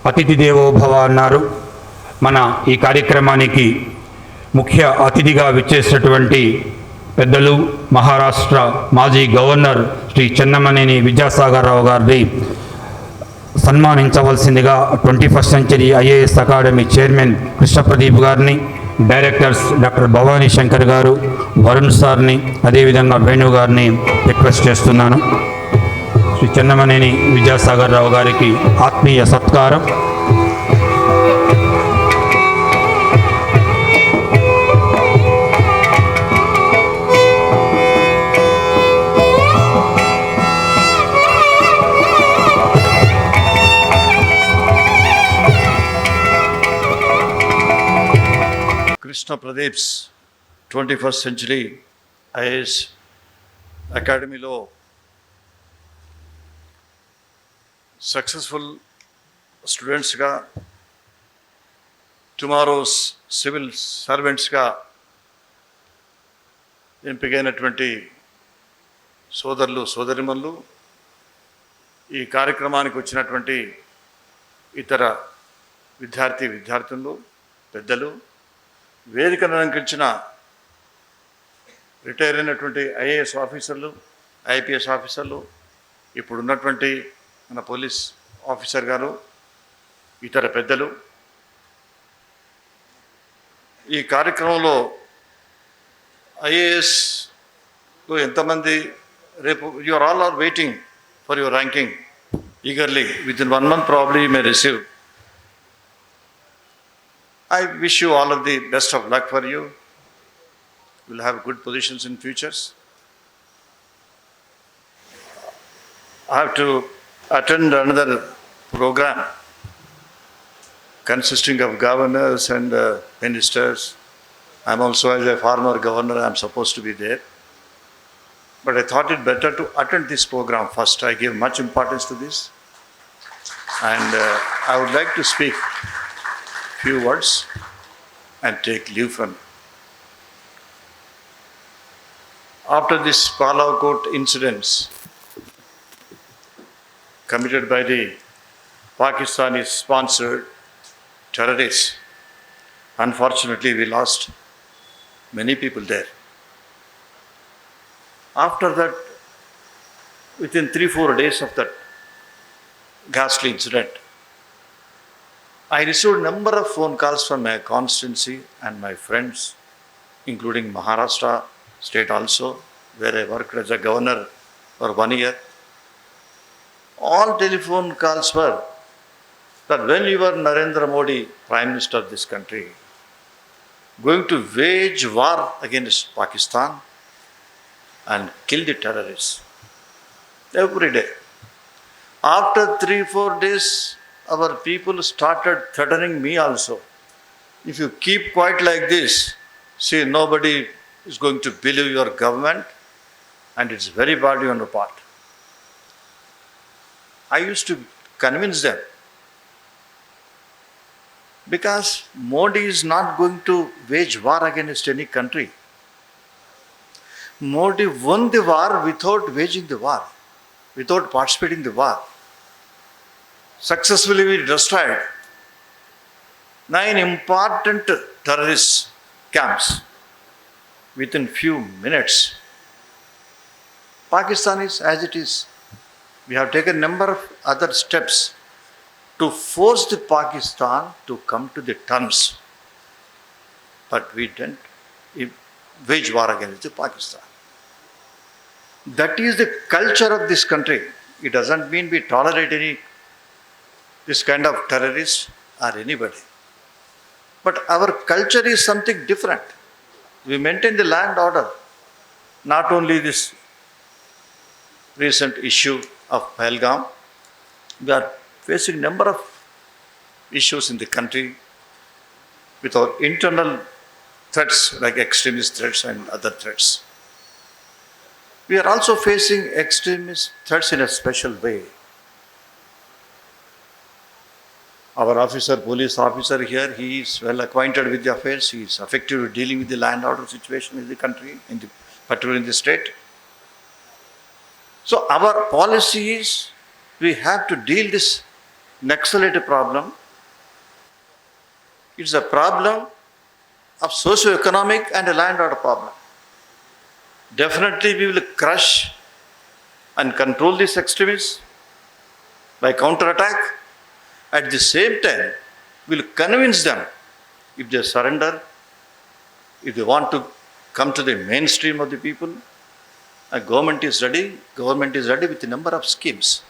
అతిథి దేవో భవ అన్నారు. మన ఈ కార్యక్రమానికి ముఖ్య అతిథిగా విచ్చేసినటువంటి పెద్దలు మహారాష్ట్ర మాజీ గవర్నర్ శ్రీ చెన్నమనేని విద్యాసాగర్ రావు గారిని సన్మానించవలసిందిగా 21st century IAS academy chairman Krishnapradeep గారిని, డైరెక్టర్స్ డాక్టర్ భవానీ శంకర్ గారు, వరుణ్ సార్ని, అదేవిధంగా వేణు గారిని రిక్వెస్ట్ చేస్తున్నాను. శ్రీ చెన్నమనేని విద్యాసాగర్ రావు గారికి ఆత్మీయ సత్కారం. Krishna Pradeep's 21st Century IAS అకాడమీలో సక్సెస్ఫుల్ స్టూడెంట్స్గా, టుమారోస్ సివిల్ సర్వెంట్స్గా ఎంపికైనటువంటి సోదరులు సోదరిమణులు, ఈ కార్యక్రమానికి వచ్చినటువంటి ఇతర విద్యార్థులు, పెద్దలు, వేదికను అలంకరించిన రిటైర్ అయినటువంటి ఐఏఎస్ ఆఫీసర్లు, ఐపీఎస్ ఆఫీసర్లు, ఇప్పుడున్నటువంటి మన పోలీస్ ఆఫీసర్ గారు, ఇతర పెద్దలు, ఈ కార్యక్రమంలో ఐఏఎస్లో ఎంతమంది రేపు you are all are waiting for your ranking eagerly. Within 1 month probably you may receive. I wish you all of the best of luck for you. You will have good positions in futures. I have to attend another program consisting of governors and ministers. I'm also, as a former governor, I'm supposed to be there. But I thought it better to attend this program first. I give much importance to this. And I would like to speak few words and take leave from you. After this Balaghat incidents committed by the Pakistani sponsored terrorists, unfortunately we lost many people there. After that, within 3-4 days of that ghastly incident, I received a number of phone calls from my constituency and my friends, including Maharashtra state also, where I worked as a governor for 1 year. All telephone calls were that when you were Narendra Modi, Prime Minister of this country, going to wage war against Pakistan and kill the terrorists every day. After 3-4 days, our people started threatening me also. If you keep quiet like this, see, nobody is going to believe your government, and it's very bad on your part. I used to convince them, because Modi is not going to wage war against any country. Modi won the war without waging the war, without participating in the war. Successfully we destroyed 9 important terrorist camps within few minutes. Pakistan is as it is. We have taken a number of other steps to force the Pakistan to come to the terms, but we didn't wage war against the Pakistan. That is the culture of this country. It doesn't mean we tolerate this kind of terrorists or anybody. But our culture is something different. We maintain the land order. Not only this recent issue of Pahalgam, we are facing number of issues in the country with our internal threats like extremist threats and other threats. We are also facing extremist threats in a special way. Our officer, police officer here, he is well acquainted with the affairs. He is effective in dealing with the land order situation in the country, particularly in the state. So our policy is we have to deal this Naxalite problem. It's a problem of socio-economic and a land order problem. Definitely we will crush and control these extremists by counter-attack. At the same time, we will convince them if they surrender, if they want to come to the mainstream of the people, government is ready with a number of schemes.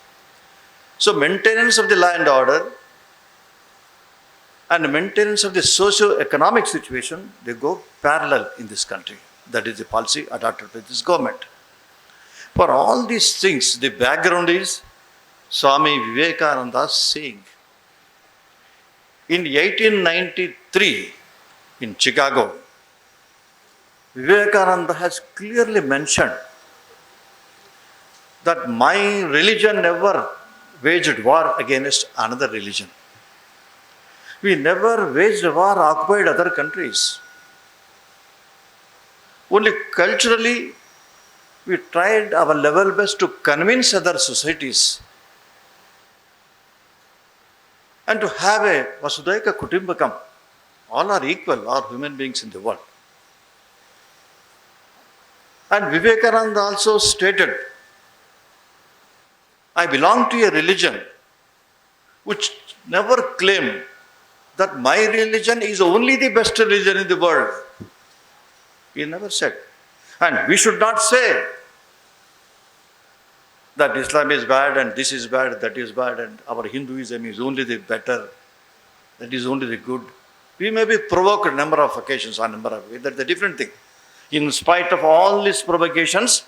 So maintenance of the law and order and maintenance of the socio-economic situation, they go parallel in this country. That is the policy adopted by this government. For all these things, the background is Swami Vivekananda's saying. In 1893, in Chicago, Vivekananda has clearly mentioned that my religion never waged war against another religion. We never waged war, occupied other countries. Only culturally, we tried our level best to convince other societies and to have a Vasudhaika Kutumbakam. All are equal, all human beings in the world. And Vivekananda also stated, I belong to a religion which never claimed that my religion is only the best religion in the world. He never said. And we should not say that Islam is bad and this is bad, that is bad, and our Hinduism is only the better, that is only the good. We may be provoked a number of occasions, that's a different thing. In spite of all these provocations,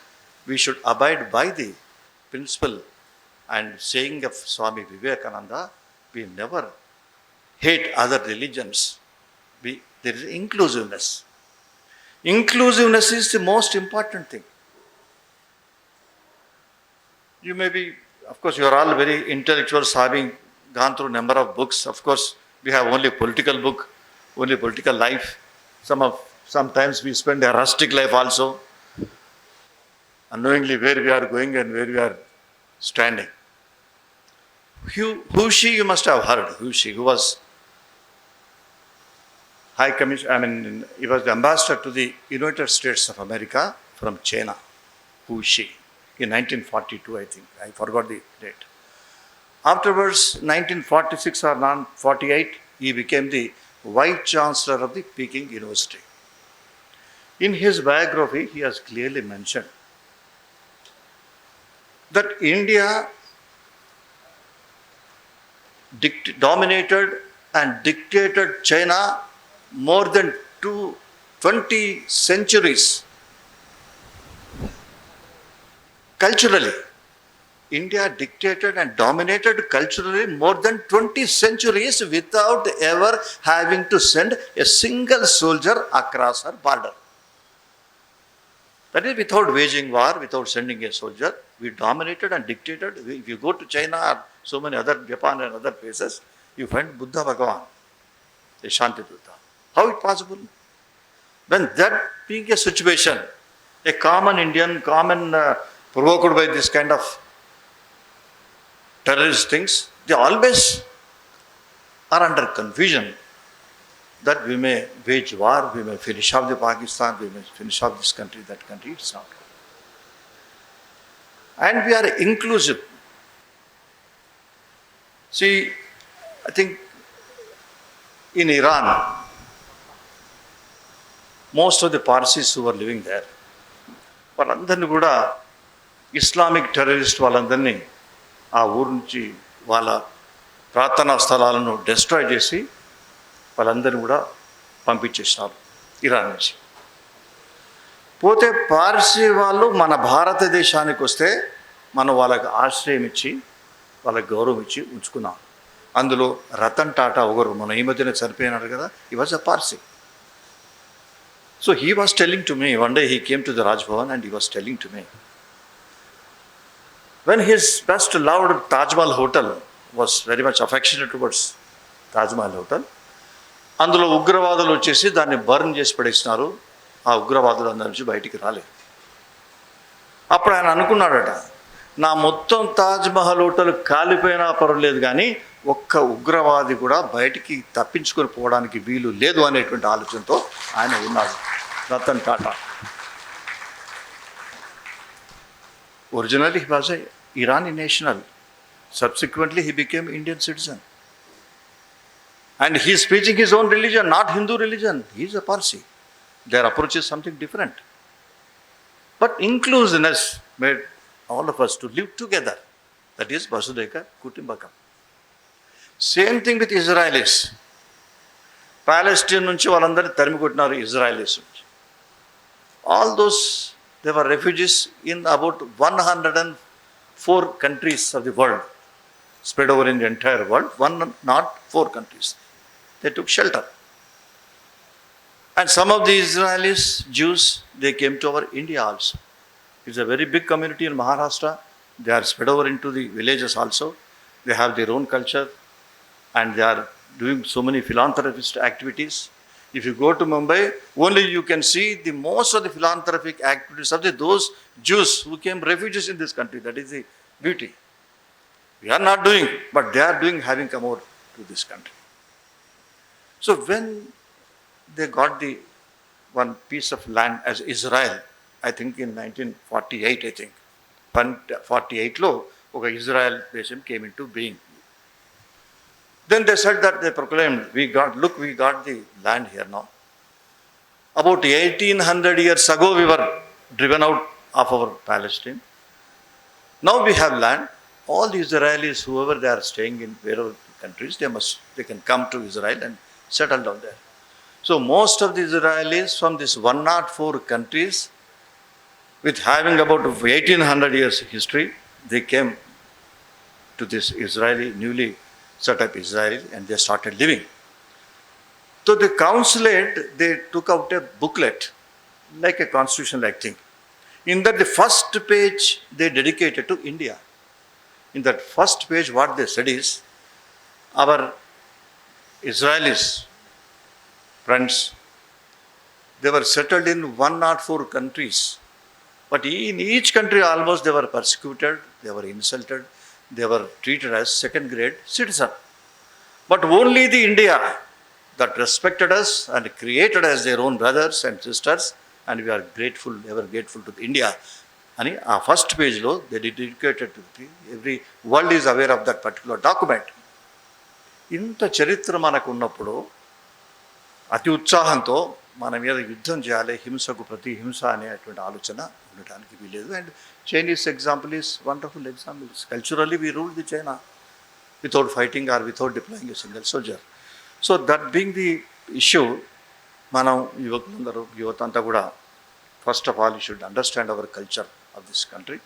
we should abide by the principle and saying of Swami Vivekananda, we never hate other religions. There is inclusiveness. Inclusiveness is the most important thing. You may be, of course, you are all very intellectuals, having gone through a number of books. Of course, we have only political book, only political life. Sometimes we spend a rustic life also, unknowingly where we are going and where we are standing. Refugee, you must have heard. Refugee, who was High Commission, he was the ambassador to the United States of America from China. Refugee. In 1942, I think. I forgot the date. Afterwards, 1946 or 1948, he became the Vice Chancellor of the Peking University. In his biography, he has clearly mentioned that India dominated and dictated China more than 20 centuries. Culturally, India dictated and dominated culturally more than 20 centuries without ever having to send a single soldier across her border. That is, without waging war, without sending a soldier, we dominated and dictated. If you go to China or so many other, Japan and other places, you find Buddha Bhagavan, the Shanti Buddha. How is it possible? When that being a situation, a common Indian, provoked by this kind of terrorist things, they always are under confusion that we may wage war, we may finish off the Pakistan, we may finish off this country, that country. It's not. And we are inclusive. See, I think in Iran, most of the Parsis who were living there, వాళ్ళందరినీ కూడా Islamic terrorist వాళ్ళందరినీ ఆ ఊరు నుంచి వాళ్ళ ప్రార్థనా స్థలాలను destroy చేసి వాళ్ళందరినీ కూడా పంపించేసినారు ఇరాన్ నుంచి. పోతే పార్సీ వాళ్ళు మన భారతదేశానికి వస్తే మనం వాళ్ళకి ఆశ్రయం ఇచ్చి వాళ్ళకి గౌరవం ఇచ్చి ఉంచుకున్నాం. అందులో రతన్ టాటా ఒకరు మన ఈ మధ్యన చనిపోయినారు కదా, he was a Parsi. So he was telling to me, one day he came to the Raj Bhavan and he was telling to me, when his best loved Taj Mahal Hotel was very much affectionate towards Taj Mahal Hotel, అందులో ఉగ్రవాదులు వచ్చేసి దాన్ని burn చేసి పడేసినారు. ఆ ఉగ్రవాదులు అందరి నుంచి బయటికి రాలేదు. అప్పుడు ఆయన అనుకున్నాడట, నా మొత్తం తాజ్ మహల్ హోటల్ కాలిపోయినా పర్వాలేదు కానీ ఒక్క ఉగ్రవాది కూడా బయటికి తప్పించుకొని పోవడానికి వీలు లేదు అనేటువంటి ఆలోచనతో ఆయన ఉన్నాడు. Ratan Tata originally he was a Irani national. Subsequently he became Indian citizen. And he is preaching his own religion, not Hindu religion. He is a Parsi. Their approach is something different. But inclusiveness made all of us to live together. That is Vasudhaiva Kutumbakam. Same thing with Israelis. Palestine nunchi valandaru tarimi kottinaru Israelis. All those, they were refugees in about 104 countries of the world, spread over in the entire world, not 4 countries. They took shelter. And some of the Israelis, Jews, they came to our India also. It's a very big community in Maharashtra. They are spread over into the villages also. They have their own culture and they are doing so many philanthropist activities. If you go to Mumbai, only you can see the most of the philanthropic activities of those Jews who came refugees in this country. That is the beauty. We are not doing, but they are doing, having come over to this country. So when they got the one piece of land as Israel, I think in 1948, 48 lo, okay, Israel nation came into being. Then they said that they proclaimed, we got the land here now. About 1800 years ago, we were driven out of our Palestine. Now we have land. All the Israelis, whoever they are staying in wherever countries, they can come to Israel and settle down there. So most of the Israelis from this 104 countries, with having about 1800 years history, they came to this Israeli, newly set up Israel, and they started living. So the consulate, they took out a booklet, like a constitution-like thing. In that, the first page they dedicated to India. In that first page, what they said is, our Israelis, friends, they were settled in 104 countries. But in each country, almost they were persecuted, they were insulted, they were treated as second-grade citizen. But only the India that respected us and created us their own brothers and sisters, and we are grateful, ever grateful to India. And our first page, they dedicated to every world is aware of that particular document. ఇంత చరిత్ర మనకు ఉన్నప్పుడు అతి ఉత్సాహంతో మన మీద యుద్ధం చేయాలి, హింసకు ప్రతి హింస అనేటువంటి ఆలోచన ఉండటానికి వీలేదు. And Chinese example is wonderful examples. Culturally we rule the China without fighting or without deploying a single soldier. So that being the issue, మనం యువత అంతా కూడా first of all you should understand our culture of this country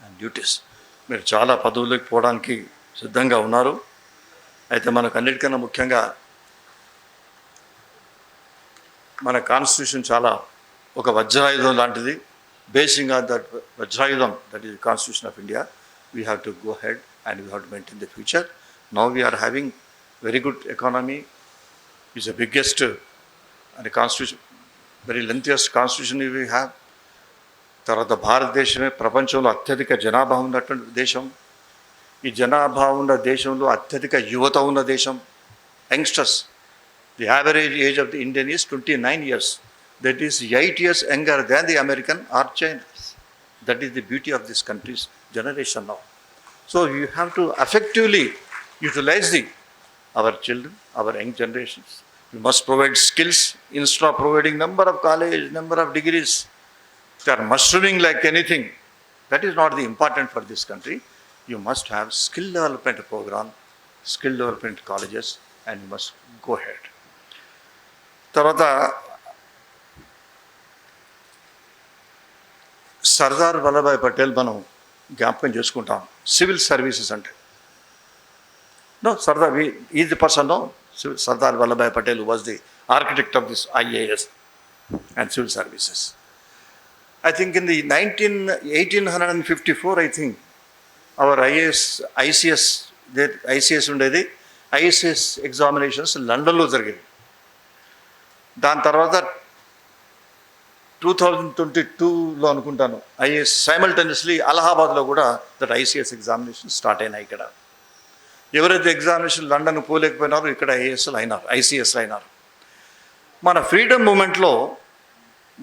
and duties. మీరు చాలా పదవులకు పోవడానికి సిద్ధంగా ఉన్నారు. అయితే మనకు అన్నిటికన్నా ముఖ్యంగా మన కాన్స్టిట్యూషన్ చాలా ఒక వజ్రాయుధం లాంటిది. Basing on that Vajrayudham, that is constitution of India, we have to go head and we have to maintain the future. Now we are having very good economy. It's the biggest and the constitution, very lengthiest constitution we have. తర్వాత భారతదేశమే ప్రపంచంలో అత్యధిక జనాభా ఉన్నటువంటి దేశం. ఈ జనాభా ఉన్న దేశంలో అత్యధిక యువత ఉన్న దేశం, youngsters. The average age of the Indian is 29 years. That is 8 years younger than the American or Chinese. That is the beauty of this country's generation now. So you have to effectively utilize our children, our young generations. You must provide skills instead of providing number of college, number of degrees. They are mushrooming like anything. That is not the important for this country. You must have skill development program, skill development colleges, and you must go ahead. తర్వాత సర్దార్ వల్లభాయ్ పటేల్ మనం జ్ఞాపకం చేసుకుంటాం. Civil services అంటే Sardar is the person, Sardar Vallabhbhai Patel was the architect of this IAS and civil services. I think in the 1854, I think our ICS ఉండేది. ICS examinations లండన్లో జరిగాయి. దాని తర్వాత 2022లో అనుకుంటాను IAS సైమల్టేనియస్లీ అలహాబాద్లో కూడా దట్ ICS ఎగ్జామినేషన్ స్టార్ట్ అయినాయి ఇక్కడ. ఎవరైతే ఎగ్జామినేషన్ లండన్ పోలేకపోయినారో ఇక్కడ ఐఏఎస్లు అయినారు, ఐసీఎస్లు అయినారు. మన ఫ్రీడమ్ మూమెంట్లో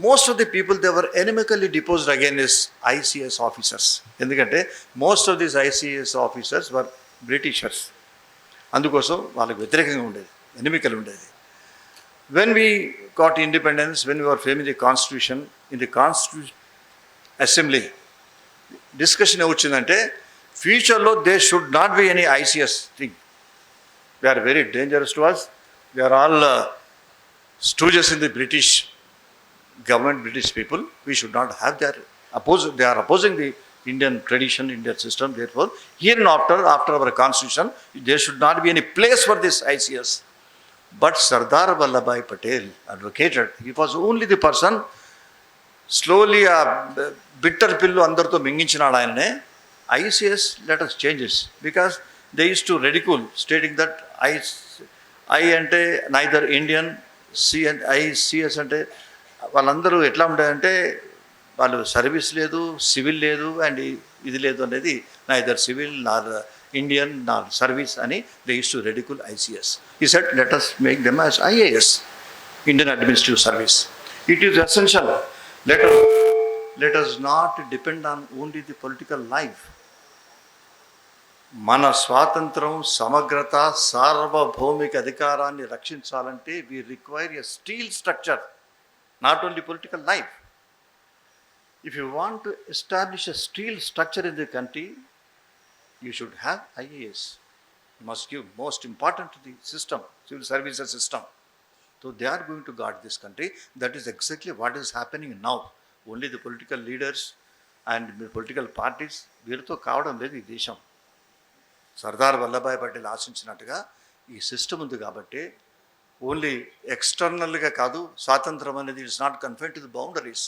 most of the people they were inimically deposed against this ICS officers. ఎందుకంటే most of these ICS officers were Britishers. అందుకోసం వాళ్ళకి వ్యతిరేకంగా ఉండేది, ఎనిమికలు ఉండేది. When we got independence, when we were framing the constitution, in the constitution assembly, discussion వచ్చిందంటే ఫ్యూచర్లో they should not be any ICS thing. They are very dangerous to us. They are all stooges in the British government, British people. We should not have their they are opposing the Indian tradition, Indian system. Therefore, after our constitution, there should not be any place for this ICS. But Sardar Vallabhbhai Patel advocated. He was only the person slowly bitter pillu andartho minginchinaadu ayanane. ICS let us change this, because they used to ridicule, stating that I ante neither Indian, C and ICS అంటే వాళ్ళందరూ ఎట్లా ఉంటాయంటే వాళ్ళు service లేదు, civil లేదు, and ఇది లేదు అనేది, neither civil nor Indian nor service అని they use to ridicule ICS. He said let us make them as IAS, Indian administrative service. It is essential. Let us not depend on only the political life. మన స్వాతంత్రం, సమగ్రత, సార్వభౌమిక అధికారాన్ని రక్షించాలంటే we require a steel structure, not only political life. If you want to establish a steel structure in the country, you should have IAS. You must give most important to the system, civil services system. So they are going to guard this country. That is exactly what is happening now. Only the political leaders and the political parties వీరితో కావడం లేదు ఈ దేశం. సర్దార్ వల్లభాయ్ పటేల్ ఆశించినట్టుగా ఈ system ఉంది కాబట్టి only ఎక్స్టర్నల్గా కాదు, స్వాతంత్రం అనేది it's not confined to the boundaries.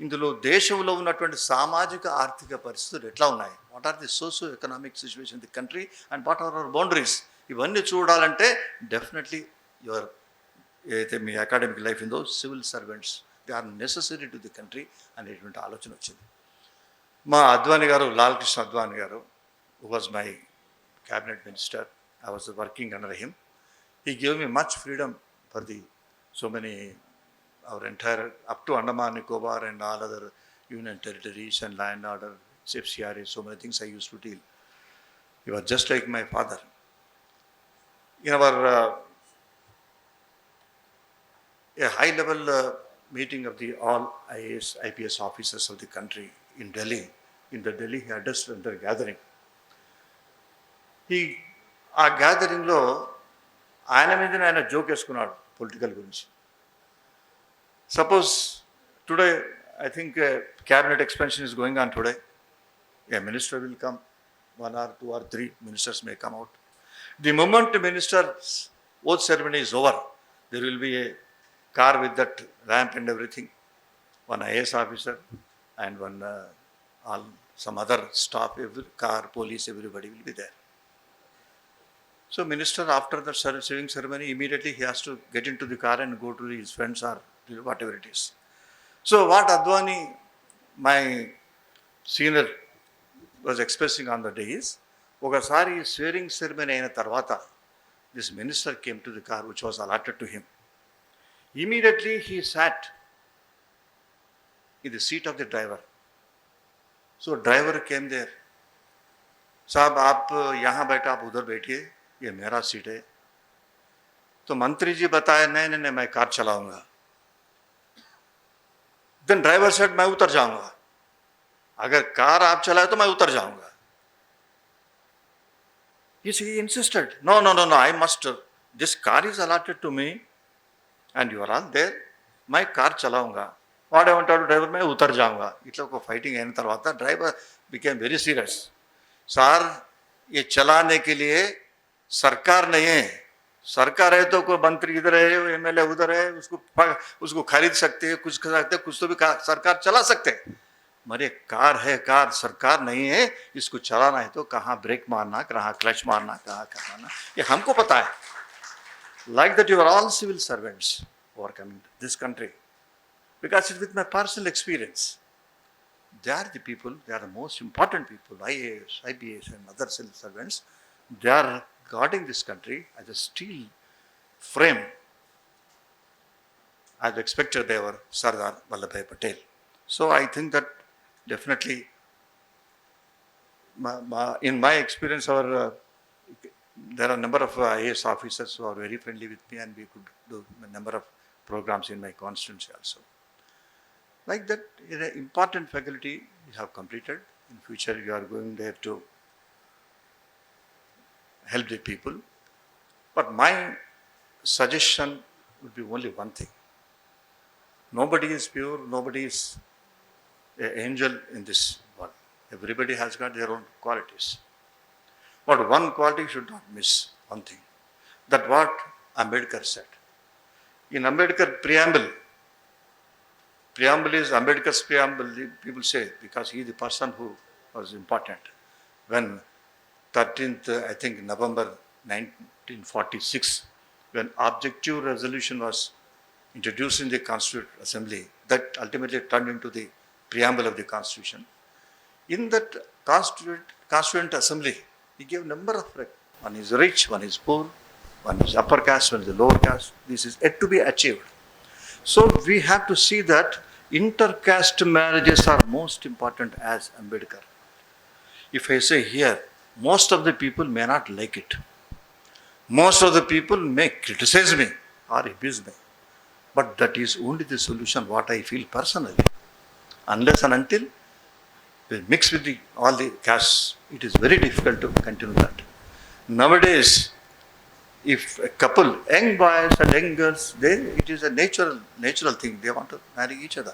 ఇందులో దేశంలో ఉన్నటువంటి సామాజిక ఆర్థిక పరిస్థితులు ఎట్లా ఉన్నాయి, what are the socio economic situation the country and what are our boundaries, ఇవన్నీ చూడాలంటే డెఫినెట్లీ యువర్ ఏదైతే మీ అకాడమిక్ లైఫ్ ఉందో civil servants they are necessary to the country అనేటువంటి ఆలోచన వచ్చింది. మా అద్వానీ గారు, లాల్ కృష్ణ అద్వానీ గారు, who was my cabinet minister, I was working under him. He gave me much freedom for the so many our entire up to Andaman Nicobar and all other union territories and land order, FCRA, so many things I used to deal. He was just like my father. In our a high level meeting of the all IAS IPS officers of the country in Delhi, he addressed the gathering. ఆ గ్యాదరింగ్లో ఆయన మీదనే ఆయన joke వేసుకున్నాడు political గురించి. Suppose today I think cabinet expansion is going on today. A minister will come, 1 or 2 or 3 ministers may come out. The moment minister's oath ceremony is over, there will be a car with that ramp and everything. One IAS officer and one some other staff, every car, police, everybody will be there. So minister, after the receiving ceremony, immediately he has to get into the car and go to his friends or whatever it is. So what Advani, my senior, was expressing on the day is, ఒకసారి swearing ceremony అయిన తర్వాత this minister came to the car which was allotted to him. Immediately he sat in the seat of the driver. So driver came there. साहब आप यहाँ बैठे, आप उधर बैठिए, ये मेरा सीट है. तो मंत्री जी बताए नहीं मैं कार चलाऊंगा. देन ड्राइवर सेड मैं उतर जाऊंगा. अगर कार आप चलाए तो मैं उतर जाऊंगा. He insisted, no, I must, this car is allotted to me and you are all there, मैं कार चलाऊंगा. వాడేమంటాడు, డ్రైవర్ मैं उतर जाऊंगा. ఇట్లా ఒక ఫైటింగ్ అయిన తర్వాత driver became very serious. Sir ये चलाने के लिए सरकार नहीं है. सरकार है तो कोई मंत्री इधर है, एमएलए उधर है, उसको खरीद सकते हैं, कुछ कर सकते हैं, कुछ तो भी सरकार चला सकते हैं. मरे कार है, कार सरकार नहीं है, इसको चलाना है तो कहाँ ब्रेक मारना, कहाँ क्लच मारना, कहाँ करना, ये हमको पता है. Like that you are all civil servants who are coming to this country, because it's with my personal experience. They are the people, they are the most important people, IAS, IPS and other civil servants. They are guarding this country as a steel frame, as expected they were Sardar Vallabhbhai Patel. So I think that definitely, in my experience, there are a number of IAS officers who are very friendly with me, and we could do a number of programs in my constituency also. Like that, in an important faculty you have completed. In future, you are going there to help the people. But my suggestion would be only one thing. Nobody is pure, nobody is an angel in this world. Everybody has got their own qualities. But one quality should not miss, one thing. That what Ambedkar said. In Ambedkar preamble is Ambedkar's preamble, people say, because he is the person who was important. When 13th, I think November 1946, when objective resolution was introduced in the Constituent Assembly, that ultimately turned into the preamble of the Constitution. In that Constituent Assembly, he gave a number of records. One is rich, one is poor, one is upper caste, one is the lower caste. This is yet to be achieved. So we have to see that intercaste marriages are most important as Ambedkar. If I say here, most of the people may not like it. Most of the people may criticize me or abuse me. But that is only the solution, what I feel personally. Unless and until we mix with all the castes, it is very difficult to continue that. Nowadays, if a couple, young boys and young girls, it is a natural thing. They want to marry each other.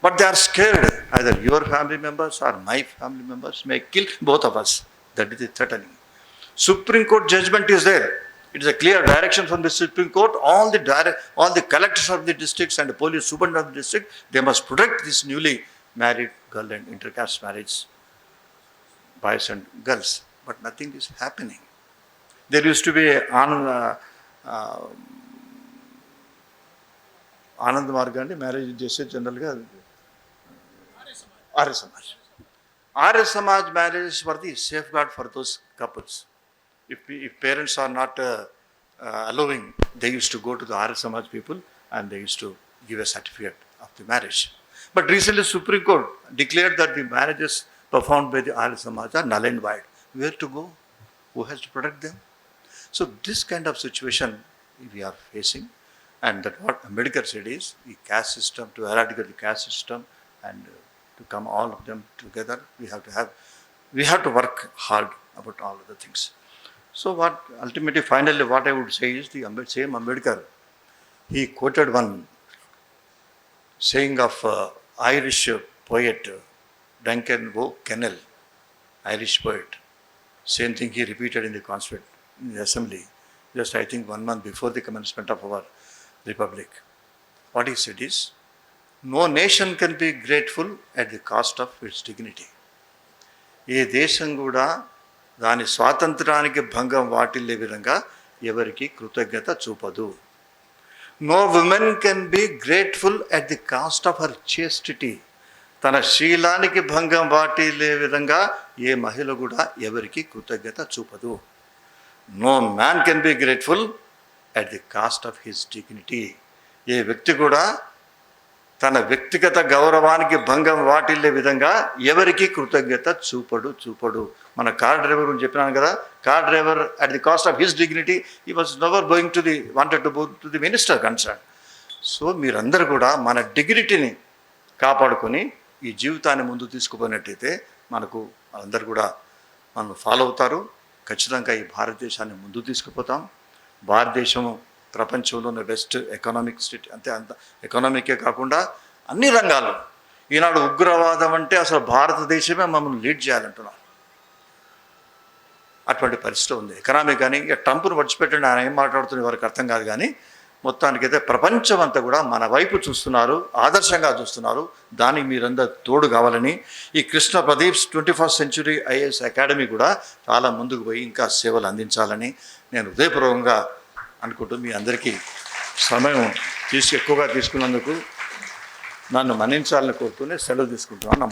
But they are scared. Either your family members or my family members may kill both of us. That is the threatening. Supreme Court judgment is there. It is a clear direction from the Supreme Court. All the collectors of the districts and the police superintendent of the district, they must protect this newly married girl and intercaste marriage, boys and girls. But nothing is happening. There used to be Anand Margandi marriage చేసే జనరల్గా Arya Samaj marriages were the safeguard for those couples. If parents are not allowing, they used to go to the Arya Samaj people and they used to give a certificate of the marriage. But recently Supreme Court declared that the marriages performed by the Arya Samaj are null and void. Where to go? Who has to protect them? So this kind of situation we are facing, and that what Ambedkar said is the caste system, to eradicate the caste system and to come all of them together, we have to work hard about all of the things. So what ultimately, finally, what I would say is the same Ambedkar, he quoted one saying of Irish poet Duncan O'Connell, Irish poet. Same thing he repeated in the Constituent Assembly, just I think 1 month before the commencement of our Republic. What he said is, no nation can be grateful at the cost of its dignity. ఏ దేశం కూడా దాని స్వాతంత్రానికి భంగం వాటిల్లే విధంగా ఎవరికి కృతజ్ఞత చూపదు. No women can be grateful at the cost of her chastity. తన శీలానికి భంగం వాటిల్లే విధంగా ఏ మహిళ కూడా ఎవరికి కృతజ్ఞత చూపదు. No man can be grateful at the cost of his dignity. ఏ వ్యక్తి కూడా తన వ్యక్తిగత గౌరవానికి భంగం వాటిల్లే విధంగా ఎవరికి కృతజ్ఞత చూపడు. మన కార్ డ్రైవర్ గురించి చెప్పినాను కదా, car driver at the cost of his dignity he was never going wanted to go to the minister concern. So మీరందరూ కూడా మన డిగ్నిటీని కాపాడుకొని ఈ జీవితాన్ని ముందు తీసుకుపోయినట్టయితే మనకు అందరూ కూడా మనం ఫాలో అవుతారు. ఖచ్చితంగా ఈ భారతదేశాన్ని ముందు తీసుకుపోతాం. భారతదేశం ప్రపంచంలోనే బెస్ట్ ఎకనామిక్ స్టేట్, అంత ఎకనామికే కాకుండా అన్ని రంగాల్లో. ఈనాడు ఉగ్రవాదం అంటే అసలు భారతదేశమే మమ్మల్ని లీడ్ చేయాలంటున్నారు. అటువంటి పరిస్థితి ఉంది. ఎకనామిక్ కానీ ఇక ట్రంప్ను పడిచిపెట్టండి, ఆయన ఏం మాట్లాడుతున్న వారికి అర్థం కాదు. కానీ మొత్తానికైతే ప్రపంచం అంతా కూడా మన వైపు చూస్తున్నారు, ఆదర్శంగా చూస్తున్నారు. దానికి మీరందరూ తోడు కావాలని ఈ Krishna Pradeep's 21st Century IAS academy కూడా చాలా ముందుకు పోయి ఇంకా సేవలు అందించాలని నేను హృదయపూర్వకంగా అనుకుంటూ మీ అందరికీ సమయం ఎక్కువగా తీసుకున్నందుకు నన్ను మన్నించాలని కోరుతూనే సెలవు తీసుకుంటున్నాను.